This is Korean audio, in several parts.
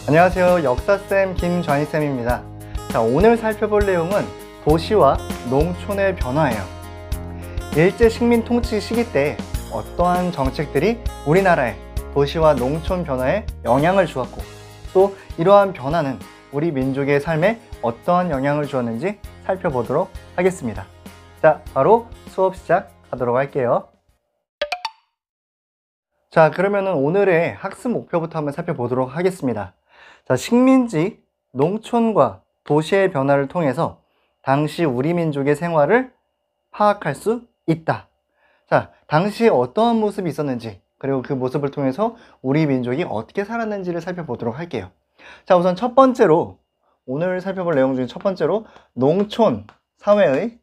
안녕하세요. 역사쌤 김전희쌤입니다. 자, 오늘 살펴볼 내용은 도시와 농촌의 변화예요. 일제 식민 통치 시기 때 어떠한 정책들이 우리나라의 도시와 농촌 변화에 영향을 주었고, 또 이러한 변화는 우리 민족의 삶에 어떠한 영향을 주었는지 살펴보도록 하겠습니다. 자, 바로 수업 시작하도록 할게요. 자, 그러면은 오늘의 학습 목표부터 한번 살펴보도록 하겠습니다. 자, 식민지, 농촌과 도시의 변화를 통해서 당시 우리 민족의 생활을 파악할 수 있다. 자, 당시에 어떠한 모습이 있었는지, 그리고 그 모습을 통해서 우리 민족이 어떻게 살았는지를 살펴보도록 할게요. 자, 우선 첫 번째로, 오늘 살펴볼 내용 중에 첫 번째로 농촌 사회의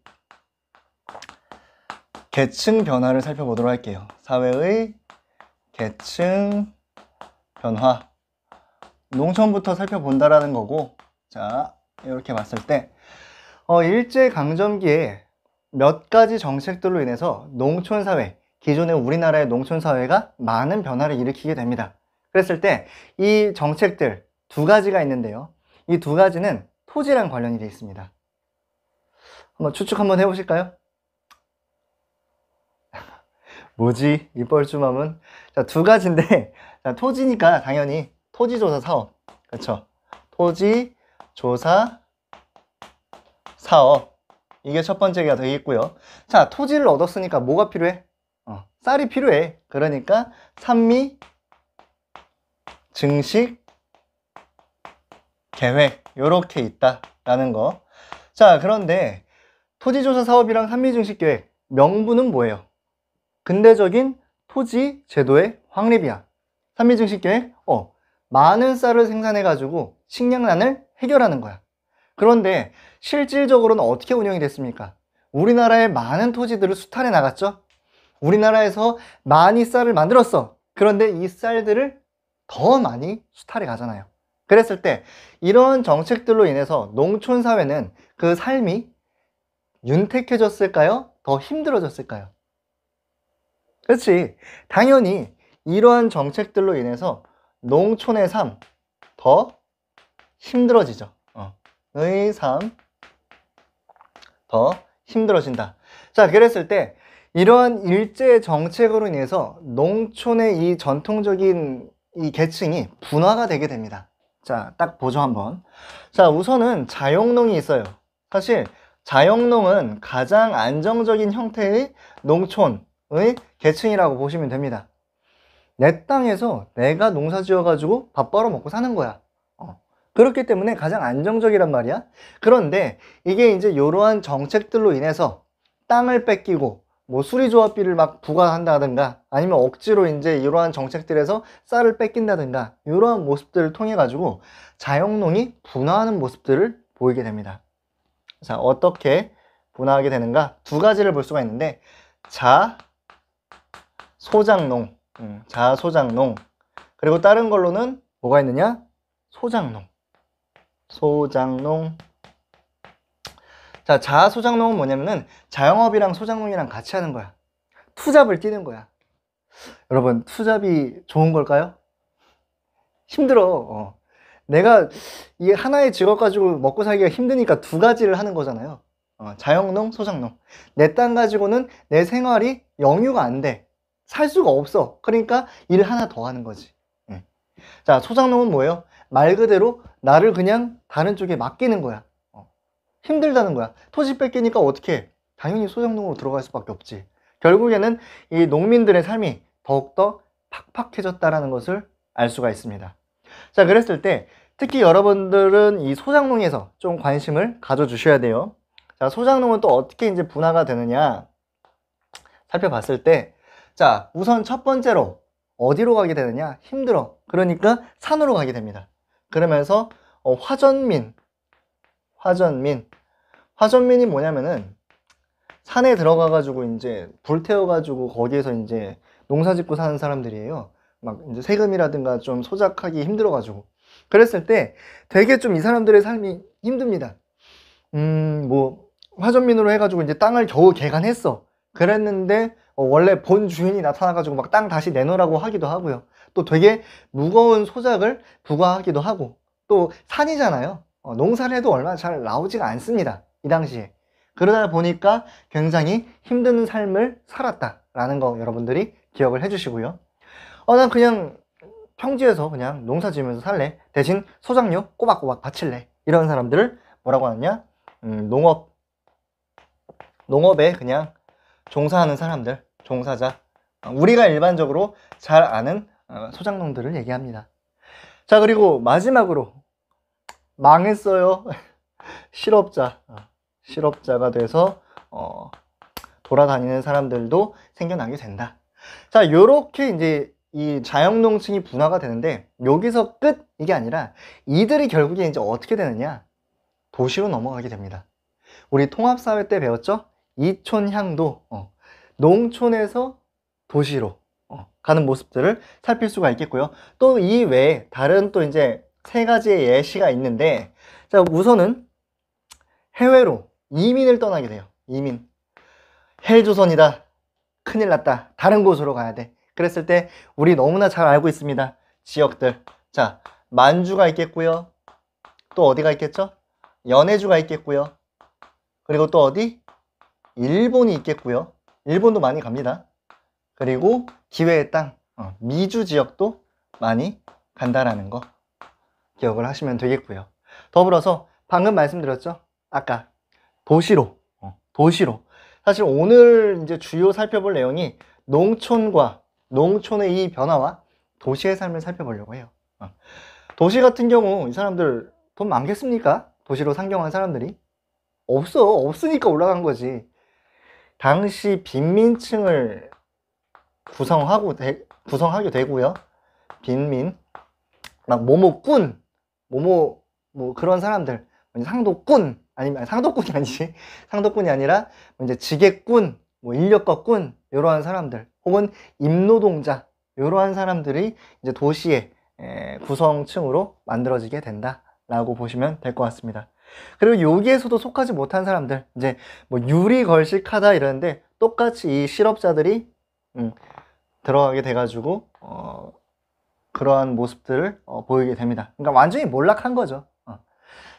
계층 변화를 살펴보도록 할게요. 사회의 계층 변화. 농촌부터 살펴본다라는 거고, 자, 이렇게 봤을 때 일제강점기에 몇 가지 정책들로 인해서 농촌사회, 기존의 우리나라의 농촌사회가 많은 변화를 일으키게 됩니다. 그랬을 때 이 정책들 두 가지가 있는데요, 이 두 가지는 토지랑 관련이 되어 있습니다. 한번 추측 한번 해보실까요? 뭐지? 이 뻘쭘함은? 자, 두 가지인데, 자, 토지니까 당연히 토지조사 사업. 그렇죠? 토지조사 사업. 이게 첫 번째가 되겠고요. 자, 토지를 얻었으니까 뭐가 필요해? 쌀이 필요해. 그러니까 산미 증식 계획. 요렇게 있다라는 거. 자, 그런데 토지조사 사업이랑 산미 증식 계획, 명분은 뭐예요? 근대적인 토지 제도의 확립이야. 산미 증식 계획? 많은 쌀을 생산해가지고 식량난을 해결하는 거야. 그런데 실질적으로는 어떻게 운영이 됐습니까? 우리나라의 많은 토지들을 수탈해 나갔죠? 우리나라에서 많이 쌀을 만들었어. 그런데 이 쌀들을 더 많이 수탈해 가잖아요. 그랬을 때 이런 정책들로 인해서 농촌 사회는 그 삶이 윤택해졌을까요? 더 힘들어졌을까요? 그렇지. 당연히 이러한 정책들로 인해서 농촌의 삶 더 힘들어지죠. 의 삶 더 힘들어진다. 자, 그랬을 때 이러한 일제 정책으로 인해서 농촌의 이 전통적인 이 계층이 분화가 되게 됩니다. 자, 딱 보죠 한번. 자, 우선은 자영농이 있어요. 사실 자영농은 가장 안정적인 형태의 농촌의 계층이라고 보시면 됩니다. 내 땅에서 내가 농사 지어가지고 밥 벌어 먹고 사는 거야. 그렇기 때문에 가장 안정적이란 말이야. 그런데 이게 이제 이러한 정책들로 인해서 땅을 뺏기고 뭐 수리조합비를 막 부과한다든가, 아니면 억지로 이제 이러한 정책들에서 쌀을 뺏긴다든가, 이러한 모습들을 통해 가지고 자영농이 분화하는 모습들을 보이게 됩니다. 자, 어떻게 분화하게 되는가? 두 가지를 볼 수가 있는데, 자소작농, 자소작농, 그리고 다른 걸로는 뭐가 있느냐? 소작농. 소작농. 자, 자소작농은 뭐냐면은 자영업이랑 소작농이랑 같이 하는 거야. 투잡을 뛰는 거야. 여러분, 투잡이 좋은 걸까요? 힘들어. 내가 이 하나의 직업 가지고 먹고 살기가 힘드니까 두 가지를 하는 거잖아요. 자영농, 소작농. 내 땅 가지고는 내 생활이 영유가 안 돼. 살 수가 없어. 그러니까 일을 하나 더 하는 거지. 자, 소작농은 뭐예요? 말 그대로 나를 그냥 다른 쪽에 맡기는 거야. 힘들다는 거야. 토지 뺏기니까 어떻게 해? 당연히 소작농으로 들어갈 수밖에 없지. 결국에는 이 농민들의 삶이 더욱더 팍팍해졌다는 것을 알 수가 있습니다. 자, 그랬을 때 특히 여러분들은 이 소작농에서 좀 관심을 가져주셔야 돼요. 자, 소작농은 또 어떻게 이제 분화가 되느냐 살펴봤을 때, 자, 우선 첫 번째로 어디로 가게 되느냐? 힘들어. 그러니까 산으로 가게 됩니다. 그러면서 화전민이 뭐냐면은 산에 들어가가지고 이제 불 태워가지고 거기에서 이제 농사 짓고 사는 사람들이에요. 막 이제 세금이라든가 좀 소작하기 힘들어가지고. 그랬을 때 되게 좀 이 사람들의 삶이 힘듭니다. 뭐 화전민으로 해가지고 이제 땅을 겨우 개간했어. 그랬는데 원래 본 주인이 나타나가지고 막 땅 다시 내놓으라고 하기도 하고요. 또 되게 무거운 소작을 부과하기도 하고, 또 산이잖아요. 농사를 해도 얼마 잘 나오지가 않습니다, 이 당시에. 그러다 보니까 굉장히 힘든 삶을 살았다라는 거 여러분들이 기억을 해주시고요. 난 그냥 평지에서 그냥 농사 지으면서 살래. 대신 소작료 꼬박꼬박 바칠래. 이런 사람들을 뭐라고 하느냐? 농업에 그냥 종사하는 사람들, 종사자. 우리가 일반적으로 잘 아는 소작농들을 얘기합니다. 자, 그리고 마지막으로 망했어요. 실업자가 돼서 돌아다니는 사람들도 생겨나게 된다. 자, 요렇게 이제 이 자영농층이 분화가 되는데, 여기서 끝 이게 아니라 이들이 결국에 이제 어떻게 되느냐? 도시로 넘어가게 됩니다. 우리 통합사회 때 배웠죠? 이촌향도 농촌에서 도시로 가는 모습들을 살필 수가 있겠고요. 또 이 외에 다른 또 이제 3가지의 예시가 있는데, 자, 우선은 해외로 이민을 떠나게 돼요. 이민. 헬조선이다. 큰일 났다. 다른 곳으로 가야 돼. 그랬을 때 우리 너무나 잘 알고 있습니다. 지역들. 자, 만주가 있겠고요. 또 어디가 있겠죠? 연해주가 있겠고요. 그리고 또 어디? 일본이 있겠고요. 일본도 많이 갑니다. 그리고 기회의 땅, 미주 지역도 많이 간다라는 거 기억을 하시면 되겠고요. 더불어서 방금 말씀드렸죠? 아까 도시로. 사실 오늘 이제 주요 살펴볼 내용이 농촌과 농촌의 이 변화와 도시의 삶을 살펴보려고 해요. 도시 같은 경우 이 사람들 돈 많겠습니까? 도시로 상경한 사람들이? 없으니까 올라간 거지. 당시 빈민층을 구성하게 되고요. 빈민, 막 모모꾼, 뭐 그런 사람들, 상도꾼, 아니면 상도꾼이 아니지. 상도꾼이 아니라 이제 지게꾼, 인력거꾼, 이러한 사람들, 혹은 임노동자, 이러한 사람들이 이제 도시의 구성층으로 만들어지게 된다라고 보시면 될 것 같습니다. 그리고 여기에서도 속하지 못한 사람들, 이제 유리걸식하다 이러는데, 똑같이 이 실업자들이 들어가게 돼가지고 그러한 모습들을 보이게 됩니다. 그러니까 완전히 몰락한 거죠.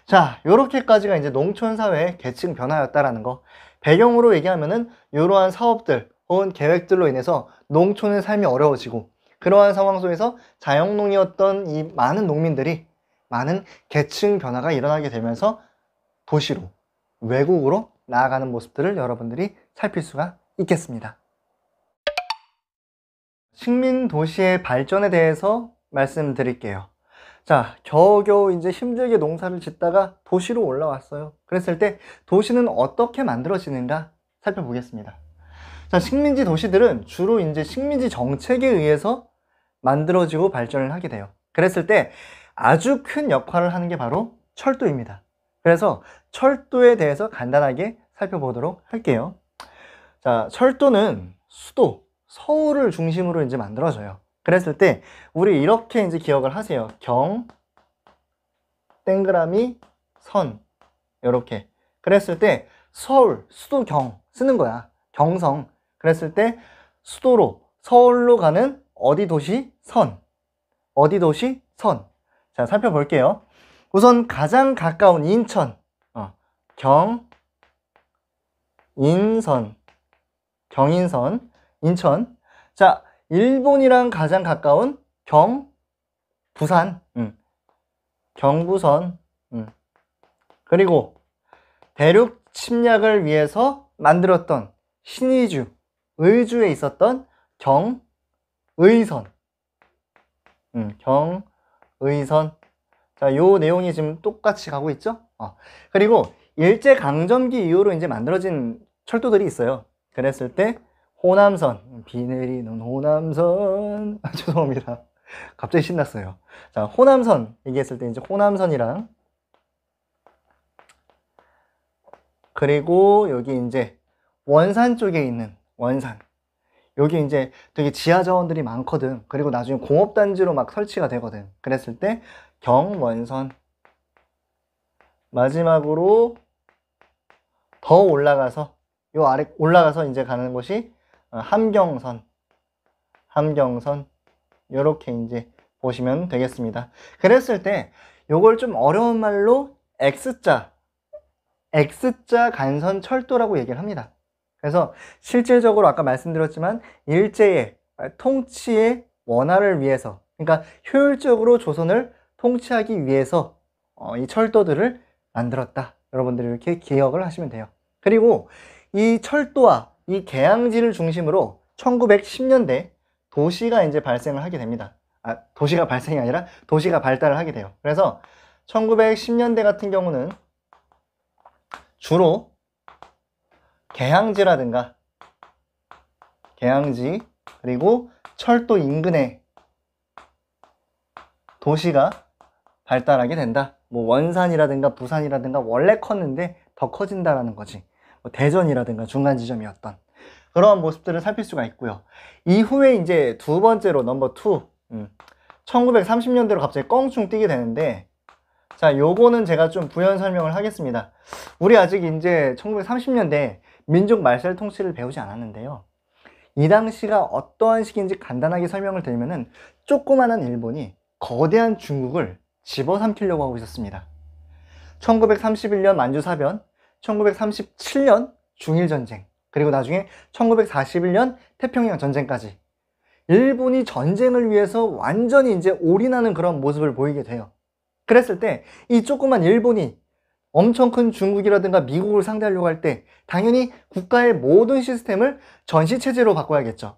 자, 요렇게까지가 이제 농촌사회의 계층 변화였다라는 거. 배경으로 얘기하면은 이러한 사업들 혹은 계획들로 인해서 농촌의 삶이 어려워지고, 그러한 상황 속에서 자영농이었던 이 많은 농민들이 많은 계층 변화가 일어나게 되면서 도시로, 외국으로 나아가는 모습들을 여러분들이 살필 수가 있겠습니다. 식민 도시의 발전에 대해서 말씀드릴게요. 자, 겨우겨우 이제 힘들게 농사를 짓다가 도시로 올라왔어요. 그랬을 때 도시는 어떻게 만들어지는가 살펴보겠습니다. 자, 식민지 도시들은 주로 이제 식민지 정책에 의해서 만들어지고 발전을 하게 돼요. 그랬을 때 아주 큰 역할을 하는 게 바로 철도입니다. 그래서 철도에 대해서 간단하게 살펴보도록 할게요. 자, 철도는 수도, 서울을 중심으로 이제 만들어져요. 그랬을 때 우리 이렇게 이제 기억을 하세요. 경, 동그라미, 선, 이렇게. 그랬을 때 서울, 수도 경 쓰는 거야. 경성. 그랬을 때 수도로, 서울로 가는 어디 도시? 선. 어디 도시? 선. 자, 살펴볼게요. 우선 가장 가까운 인천, 경인선, 인천. 자, 일본이랑 가장 가까운 부산, 경부선. 그리고 대륙 침략을 위해서 만들었던 신의주, 의주에 있었던 경의선. 경의선. 자, 요 내용이 지금 똑같이 가고 있죠? 그리고 일제강점기 이후로 이제 만들어진 철도들이 있어요. 그랬을 때 호남선, 비 내리는 호남선. 죄송합니다. 갑자기 신났어요. 자, 호남선 얘기했을 때 이제 호남선이랑, 그리고 여기 이제 원산 쪽에 있는 원산. 여기 이제 되게 지하 자원들이 많거든. 그리고 나중에 공업단지로 막 설치가 되거든. 그랬을 때 경원선. 마지막으로 더 올라가서, 요 아래 올라가서 이제 가는 곳이 함경선. 이렇게 이제 보시면 되겠습니다. 그랬을 때 요걸 좀 어려운 말로 X자 간선 철도라고 얘기를 합니다. 그래서 실질적으로 아까 말씀드렸지만 일제의 통치의 원활을 위해서, 그러니까 효율적으로 조선을 통치하기 위해서 이 철도들을 만들었다. 여러분들이 이렇게 기억을 하시면 돼요. 그리고 이 철도와 이 개항지를 중심으로 1910년대 도시가 이제 발생을 하게 됩니다. 도시가 발생이 아니라 도시가 발달을 하게 돼요. 그래서 1910년대 같은 경우는 주로 개항지라든가 그리고 철도 인근에 도시가 발달하게 된다. 뭐 원산이라든가 부산이라든가 원래 컸는데 더 커진다라는 거지. 뭐 대전이라든가 중간 지점이었던 그러한 모습들을 살필 수가 있고요. 이후에 이제 두 번째로 넘버 2, 1930년대로 갑자기 껑충 뛰게 되는데, 자, 요거는 제가 좀 부연 설명을 하겠습니다. 우리 아직 이제 1930년대 민족 말살 통치를 배우지 않았는데요. 이 당시가 어떠한 시기인지 간단하게 설명을 드리면은 조그마한 일본이 거대한 중국을 집어삼키려고 하고 있었습니다. 1931년 만주사변, 1937년 중일전쟁, 그리고 나중에 1941년 태평양 전쟁까지 일본이 전쟁을 위해서 완전히 이제 올인하는 그런 모습을 보이게 돼요. 그랬을 때 이 조그만 일본이 엄청 큰 중국이라든가 미국을 상대하려고 할 때 당연히 국가의 모든 시스템을 전시체제로 바꿔야겠죠.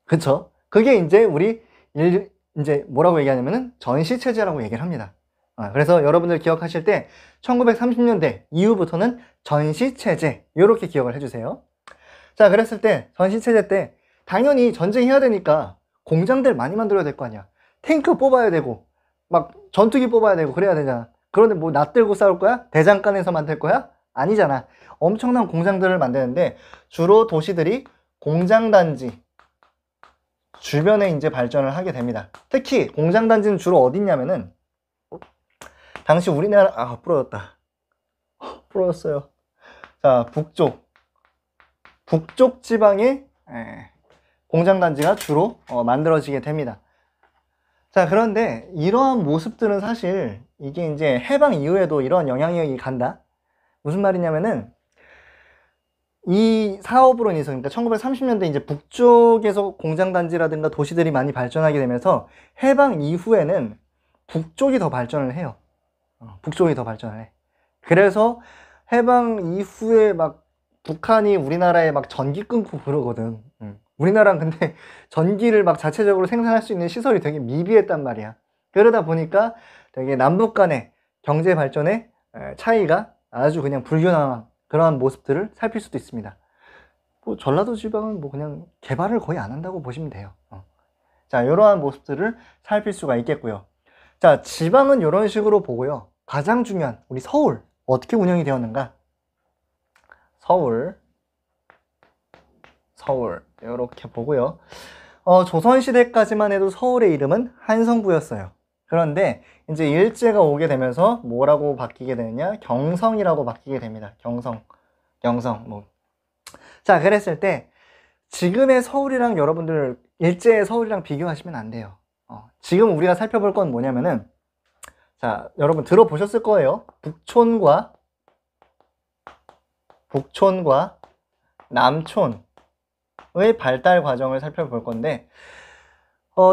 그쵸? 그게 이제 이제 뭐라고 얘기하냐면은 전시체제라고 얘기를 합니다. 그래서 여러분들 기억하실 때 1930년대 이후부터는 전시체제 이렇게 기억을 해주세요. 자, 그랬을 때 전시체제 때 당연히 전쟁해야 되니까 공장들 많이 만들어야 될 거 아니야. 탱크 뽑아야 되고 막 전투기 뽑아야 되고 그래야 되잖아. 그런데 뭐 낫들고 싸울 거야? 대장간에서 만들 거야? 아니잖아. 엄청난 공장들을 만드는데 주로 도시들이 공장단지 주변에 이제 발전을 하게 됩니다. 특히 공장단지는 주로 어디 있냐면은 당시 우리나라 부러졌어요. 자, 북쪽 지방에 공장단지가 주로 만들어지게 됩니다. 자, 그런데 이러한 모습들은 사실 이게 이제 해방 이후에도 이런 영향력이 간다. 무슨 말이냐면은 이 사업으로 인해서, 그러니까 1930년대 이제 북쪽에서 공장단지라든가 도시들이 많이 발전하게 되면서 해방 이후에는 북쪽이 더 발전을 해요. 북쪽이 더 발전을 해. 그래서 해방 이후에 막 북한이 우리나라에 막 전기 끊고 그러거든. 우리나라는 근데 전기를 막 자체적으로 생산할 수 있는 시설이 되게 미비했단 말이야. 그러다 보니까 되게 남북 간의 경제 발전의 차이가 아주 그냥 불균형한 그러한 모습들을 살필 수도 있습니다. 뭐 전라도 지방은 뭐 그냥 개발을 거의 안 한다고 보시면 돼요. 자, 이러한 모습들을 살필 수가 있겠고요. 자, 지방은 이런 식으로 보고요. 가장 중요한 우리 서울 어떻게 운영이 되었는가? 서울 이렇게 보고요. 조선시대까지만 해도 서울의 이름은 한성부였어요. 그런데 이제 일제가 오게 되면서 뭐라고 바뀌게 되느냐? 경성이라고 바뀌게 됩니다. 경성. 뭐. 자, 그랬을 때 지금의 서울이랑 여러분들 일제의 서울이랑 비교하시면 안 돼요. 지금 우리가 살펴볼 건 뭐냐면은, 자, 여러분 들어보셨을 거예요. 북촌과 남촌의 발달 과정을 살펴볼 건데,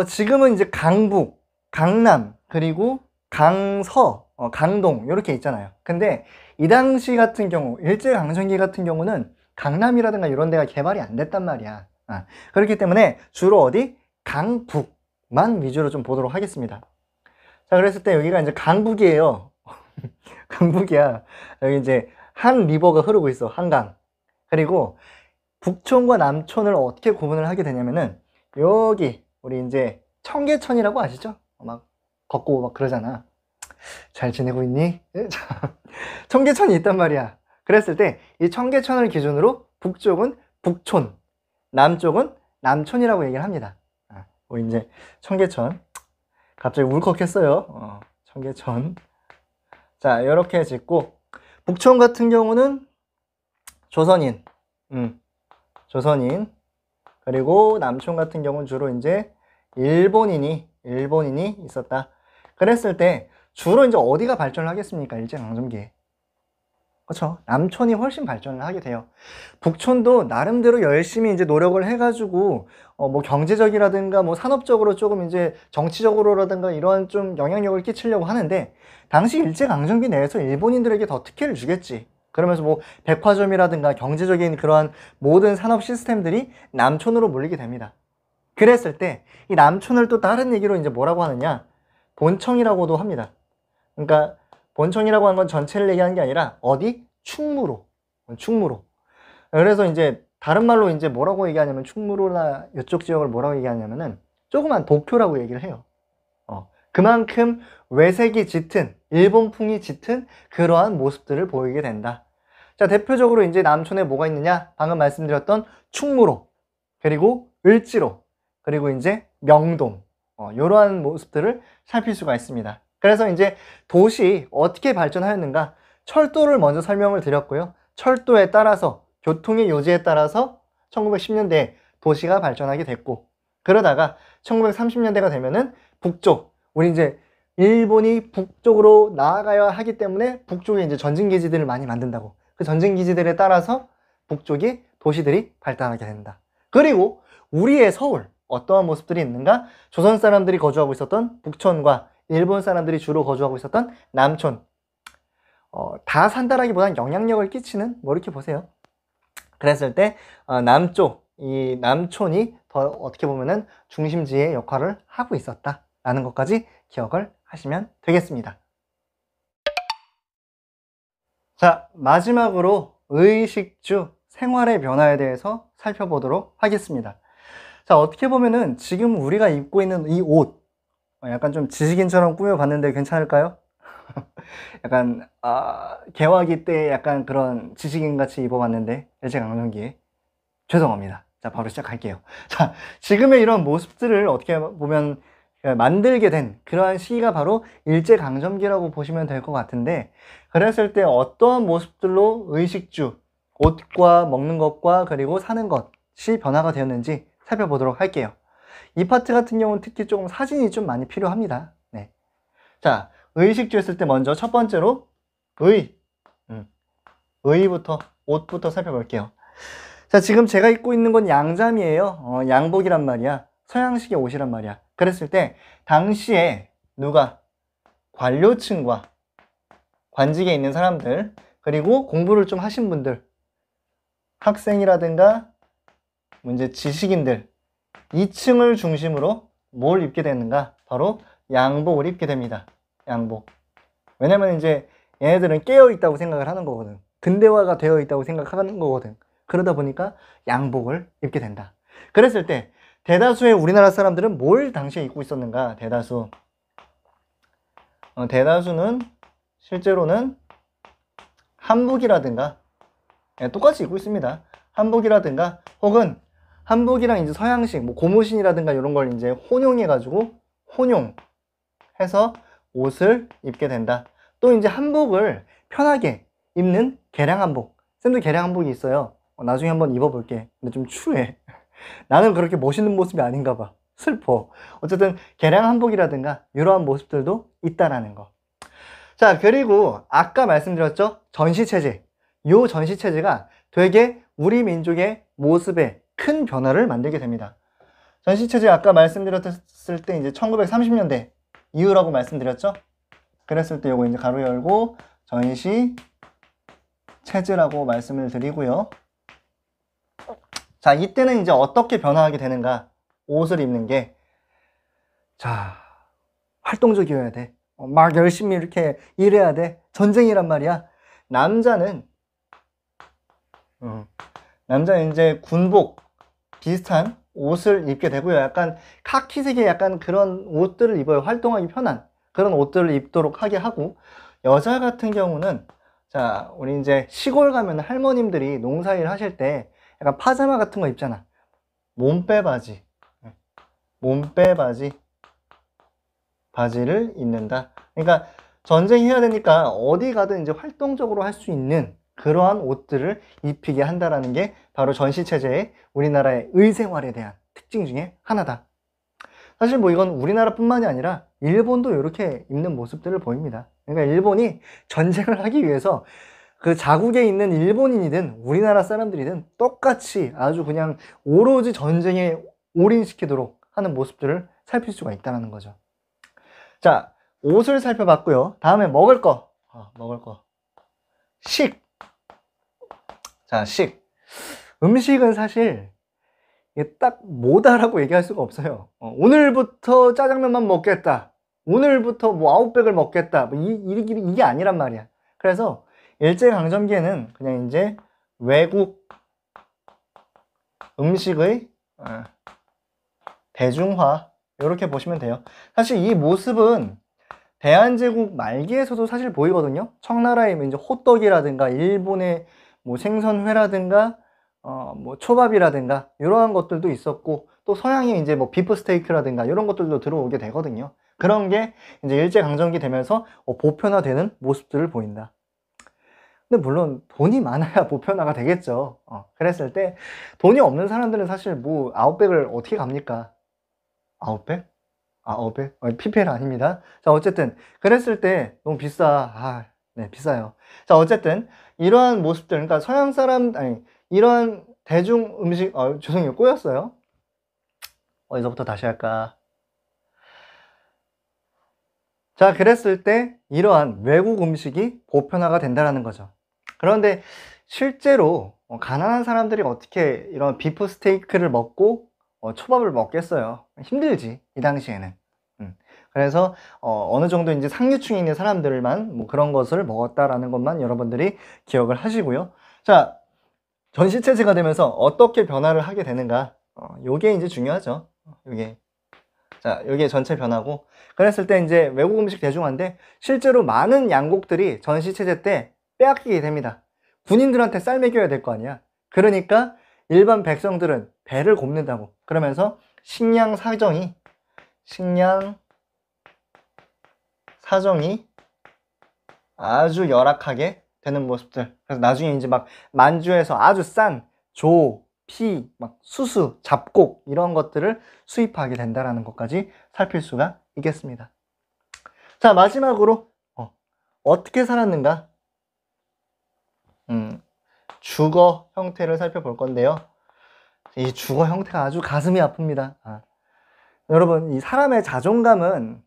지금은 이제 강북, 강남, 그리고 강서, 강동 이렇게 있잖아요. 근데 이 당시 같은 경우, 일제강점기 같은 경우는 강남이라든가 이런 데가 개발이 안 됐단 말이야. 그렇기 때문에 주로 어디? 강북만 위주로 좀 보도록 하겠습니다. 자, 그랬을 때 여기가 이제 강북이에요. 강북이야. 여기 이제 한 리버가 흐르고 있어. 한강. 그리고 북촌과 남촌을 어떻게 구분을 하게 되냐면은 여기 우리 이제 청계천이라고 아시죠? 막 걷고 막 그러잖아. 잘 지내고 있니? 청계천이 있단 말이야. 그랬을 때 이 청계천을 기준으로 북쪽은 북촌, 남쪽은 남촌이라고 얘기를 합니다. 이제 청계천. 갑자기 울컥했어요. 청계천. 자, 이렇게 짓고 북촌 같은 경우는 조선인. 그리고 남촌 같은 경우는 주로 이제 일본인이 있었다. 그랬을 때 주로 이제 어디가 발전을 하겠습니까? 일제강점기에. 그렇죠. 남촌이 훨씬 발전을 하게 돼요. 북촌도 나름대로 열심히 이제 노력을 해가지고 뭐 경제적이라든가 뭐 산업적으로 조금 이제 정치적으로라든가 이러한 좀 영향력을 끼치려고 하는데 당시 일제강점기 내에서 일본인들에게 더 특혜를 주겠지. 그러면서 뭐 백화점이라든가 경제적인 그러한 모든 산업 시스템들이 남촌으로 몰리게 됩니다. 그랬을 때 이 남촌을 또 다른 얘기로 이제 뭐라고 하느냐? 본청이라고도 합니다. 그러니까 본청이라고 하는 건 전체를 얘기하는 게 아니라 어디? 충무로. 그래서 이제 다른 말로 이제 뭐라고 얘기하냐면 충무로나 이쪽 지역을 뭐라고 얘기하냐면은 조그만 도쿄라고 얘기를 해요. 그만큼 외색이 짙은 일본풍이 짙은 그러한 모습들을 보이게 된다. 자, 대표적으로 이제 남촌에 뭐가 있느냐? 방금 말씀드렸던 충무로, 그리고 을지로, 그리고 이제 명동, 이러한 모습들을 살필 수가 있습니다. 그래서 이제 도시 어떻게 발전하였는가? 철도를 먼저 설명을 드렸고요. 철도에 따라서 교통의 요지에 따라서 1910년대에 도시가 발전하게 됐고, 그러다가 1930년대가 되면은 북쪽, 우리 이제 일본이 북쪽으로 나아가야 하기 때문에 북쪽에 이제 전쟁기지들을 많이 만든다고. 그 전쟁기지들에 따라서 북쪽이 도시들이 발달하게 된다. 그리고 우리의 서울, 어떠한 모습들이 있는가? 조선 사람들이 거주하고 있었던 북촌과 일본 사람들이 주로 거주하고 있었던 남촌. 다 산다라기보다는 영향력을 끼치는, 뭐 이렇게 보세요. 그랬을 때 남쪽, 이 남촌이 더 어떻게 보면은 중심지의 역할을 하고 있었다라는 것까지 기억을 하시면 되겠습니다. 자, 마지막으로 의식주, 생활의 변화에 대해서 살펴보도록 하겠습니다. 자, 어떻게 보면은 지금 우리가 입고 있는 이 옷, 약간 좀 지식인처럼 꾸며봤는데 괜찮을까요? 약간 개화기 때 약간 그런 지식인같이 입어봤는데 일제강점기에 죄송합니다. 자, 바로 시작할게요. 자, 지금의 이런 모습들을 어떻게 보면 만들게 된 그러한 시기가 바로 일제강점기라고 보시면 될 것 같은데, 그랬을 때 어떠한 모습들로 의식주, 옷과 먹는 것과 그리고 사는 것이 변화가 되었는지 살펴보도록 할게요. 이 파트 같은 경우는 특히 조금 사진이 좀 많이 필요합니다. 네. 자, 의식주 했을 때 먼저 첫 번째로 의부터, 옷부터 살펴볼게요. 자, 지금 제가 입고 있는 건 양잠이에요. 양복이란 말이야. 서양식의 옷이란 말이야. 그랬을 때 당시에 누가? 관료층과 관직에 있는 사람들, 그리고 공부를 좀 하신 분들, 학생이라든가 이제 지식인들, 2층을 중심으로 뭘 입게 되는가? 바로 양복을 입게 됩니다. 양복. 왜냐면 이제 얘네들은 깨어 있다고 생각을 하는 거거든. 근대화가 되어 있다고 생각하는 거거든. 그러다 보니까 양복을 입게 된다. 그랬을 때 대다수의 우리나라 사람들은 뭘 당시에 입고 있었는가? 대다수는 실제로는 한복이라든가, 똑같이 입고 있습니다. 한복이라든가, 혹은 한복이랑 이제 서양식, 뭐 고무신이라든가 이런 걸 이제 혼용해가지고, 혼용해서 옷을 입게 된다. 또 이제 한복을 편하게 입는 개량한복. 쌤도 개량한복이 있어요. 나중에 한번 입어볼게. 근데 좀 추해. 나는 그렇게 멋있는 모습이 아닌가 봐. 슬퍼. 어쨌든 개량한복이라든가 이러한 모습들도 있다라는 거. 자, 그리고 아까 말씀드렸죠? 전시체제. 이 전시체제가 되게 우리 민족의 모습에 큰 변화를 만들게 됩니다. 전시체제 아까 말씀드렸을 때 이제 1930년대 이후라고 말씀드렸죠? 그랬을 때 요거 이제 가로 열고 전시체제라고 말씀을 드리고요. 자, 이때는 이제 어떻게 변화하게 되는가? 옷을 입는 게, 자, 활동적이어야 돼. 막 열심히 이렇게 일해야 돼. 전쟁이란 말이야. 남자는 이제 군복 비슷한 옷을 입게 되고요. 약간 카키색의 약간 그런 옷들을 입어요. 활동하기 편한 그런 옷들을 입도록 하게 하고, 여자 같은 경우는, 자, 우리 이제 시골 가면 할머님들이 농사일 하실 때 약간 파자마 같은 거 입잖아. 바지를 입는다. 그러니까 전쟁해야 되니까 어디 가든 이제 활동적으로 할 수 있는 그러한 옷들을 입히게 한다라는 게 바로 전시체제의 우리나라의 의생활에 대한 특징 중에 하나다. 사실 뭐 이건 우리나라뿐만이 아니라 일본도 이렇게 입는 모습들을 보입니다. 그러니까 일본이 전쟁을 하기 위해서 그 자국에 있는 일본인이든 우리나라 사람들이든 똑같이 아주 그냥 오로지 전쟁에 올인시키도록 하는 모습들을 살필 수가 있다는 거죠. 자, 옷을 살펴봤고요. 다음에 먹을 거. 먹을 거. 식. 자, 식. 음식은 사실 이게 딱 뭐다라고 얘기할 수가 없어요. 오늘부터 짜장면만 먹겠다. 오늘부터 뭐 아웃백을 먹겠다. 뭐 이게 아니란 말이야. 그래서 일제강점기에는 그냥 이제 외국 음식의 대중화 이렇게 보시면 돼요. 사실 이 모습은 대한제국 말기에서도 사실 보이거든요. 청나라의 이제 호떡이라든가 일본의 뭐 생선회라든가 뭐 초밥이라든가 이러한 것들도 있었고, 또 서양의 이제 뭐 비프 스테이크라든가 이런 것들도 들어오게 되거든요. 그런 게 이제 일제강점기 되면서 보편화되는 모습들을 보인다. 근데 물론 돈이 많아야 보편화가 되겠죠. 그랬을 때 돈이 없는 사람들은 사실 뭐 아웃백을 어떻게 갑니까? 아웃백? 아웃백? PPL 아닙니다. 자, 어쨌든 그랬을 때 너무 비싸. 네, 비싸요. 자, 어쨌든 이러한 모습들, 그러니까 서양 사람, 아니 이러한 대중 음식, 죄송해요, 꼬였어요. 어디서부터 다시 할까? 자, 그랬을 때 이러한 외국 음식이 보편화가 된다는 거죠. 그런데 실제로 가난한 사람들이 어떻게 이런 비프 스테이크를 먹고 초밥을 먹겠어요? 힘들지, 이 당시에는. 그래서 어느 정도 이제 상류층에 있는 사람들만 뭐 그런 것을 먹었다라는 것만 여러분들이 기억을 하시고요. 자, 전시체제가 되면서 어떻게 변화를 하게 되는가? 요게 이제 중요하죠. 요게. 자, 요게 전체 변화고. 그랬을 때 이제 외국 음식 대중화인데 실제로 많은 양곡들이 전시체제 때 빼앗기게 됩니다. 군인들한테 쌀 먹여야 될 거 아니야. 그러니까 일반 백성들은 배를 곱는다고. 그러면서 식량 사정이 아주 열악하게 되는 모습들. 그래서 나중에 이제 막 만주에서 아주 싼 조, 피, 막 수수, 잡곡 이런 것들을 수입하게 된다는 것까지 살필 수가 있겠습니다. 자, 마지막으로 어떻게 살았는가? 주거 형태를 살펴볼 건데요. 이 주거 형태가 아주 가슴이 아픕니다. 여러분, 이 사람의 자존감은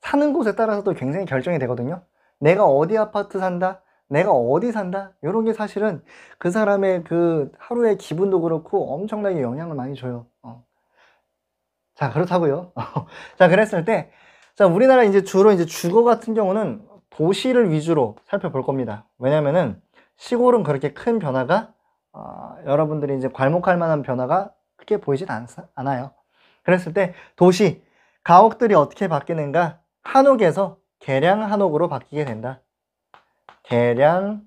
사는 곳에 따라서도 굉장히 결정이 되거든요. 내가 어디 아파트 산다, 내가 어디 산다, 이런 게 사실은 그 사람의 그 하루의 기분도 그렇고 엄청나게 영향을 많이 줘요. 자, 그렇다고요. 자, 그랬을 때, 자, 우리나라 이제 주로 이제 주거 같은 경우는 도시를 위주로 살펴볼 겁니다. 왜냐면은 시골은 그렇게 큰 변화가 여러분들이 이제 괄목할 만한 변화가 크게 보이진 않아요. 그랬을 때 도시, 가옥들이 어떻게 바뀌는가? 한옥에서 개량 한옥으로 바뀌게 된다. 개량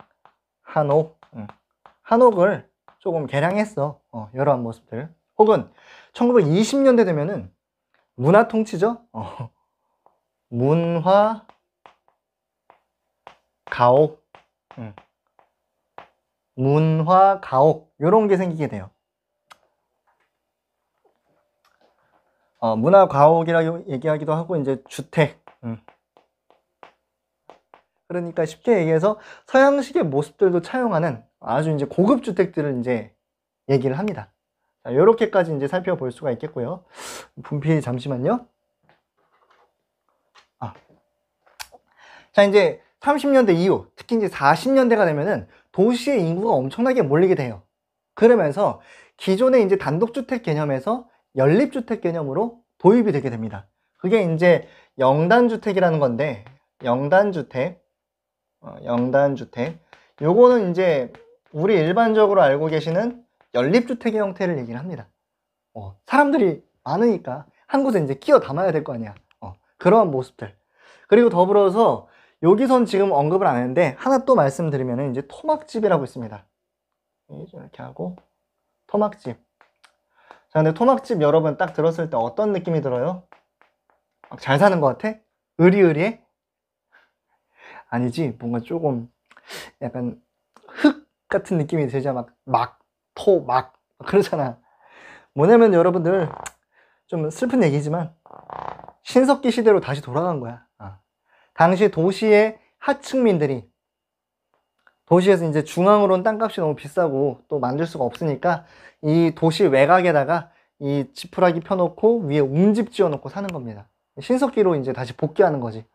한옥. 한옥을 조금 개량했어. 이러한 모습들. 혹은 1920년대 되면은 문화 통치죠. 문화 가옥. 문화 가옥 이런 게 생기게 돼요. 문화 가옥이라고 얘기하기도 하고 이제 주택. 그러니까 쉽게 얘기해서 서양식의 모습들도 차용하는 아주 이제 고급 주택들을 이제 얘기를 합니다. 자, 이렇게까지 이제 살펴볼 수가 있겠고요. 분필 잠시만요. 자, 이제 30년대 이후, 특히 이제 40년대가 되면은 도시의 인구가 엄청나게 몰리게 돼요. 그러면서 기존의 이제 단독주택 개념에서 연립주택 개념으로 도입이 되게 됩니다. 그게 이제 영단주택이라는 건데, 영단주택. 요거는 이제 우리 일반적으로 알고 계시는 연립주택의 형태를 얘기를 합니다. 사람들이 많으니까 한 곳에 이제 끼어 담아야 될 거 아니야. 그러한 모습들. 그리고 더불어서 여기선 지금 언급을 안 했는데 하나 또 말씀드리면 이제 토막집이라고 있습니다. 이렇게 하고 토막집. 자, 근데 토막집 여러분 딱 들었을 때 어떤 느낌이 들어요? 잘 사는 것 같아? 으리으리해? 아니지, 뭔가 조금 약간 흙 같은 느낌이 들자. 막 그러잖아. 뭐냐면 여러분들 좀 슬픈 얘기지만 신석기 시대로 다시 돌아간 거야. 당시 도시의 하층민들이 도시에서 이제 중앙으로는 땅값이 너무 비싸고 또 만들 수가 없으니까 이 도시 외곽에다가 이 지푸라기 펴놓고 위에 웅집 지어놓고 사는 겁니다. 신석기로 이제 다시 복귀하는 거지.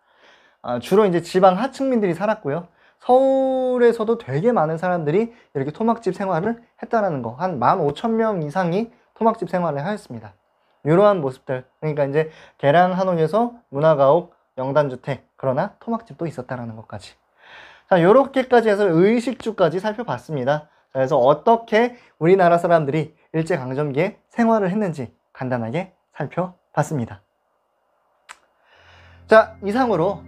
주로 이제 지방 하층민들이 살았고요. 서울에서도 되게 많은 사람들이 이렇게 토막집 생활을 했다라는 거. 한 15,000명 이상이 토막집 생활을 하였습니다. 이러한 모습들. 그러니까 이제 계량 한옥에서 문화가옥, 영단주택, 그러나 토막집도 있었다라는 것까지. 자, 요렇게까지 해서 의식주까지 살펴봤습니다. 자, 그래서 어떻게 우리나라 사람들이 일제강점기에 생활을 했는지 간단하게 살펴봤습니다. 자, 이상으로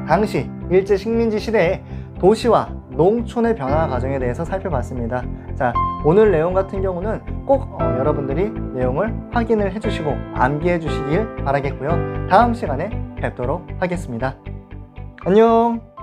당시 일제 식민지 시대의 도시와 농촌의 변화 과정에 대해서 살펴봤습니다. 자, 오늘 내용 같은 경우는 꼭 여러분들이 내용을 확인을 해주시고 암기해 주시길 바라겠고요. 다음 시간에 뵙도록 하겠습니다. 안녕.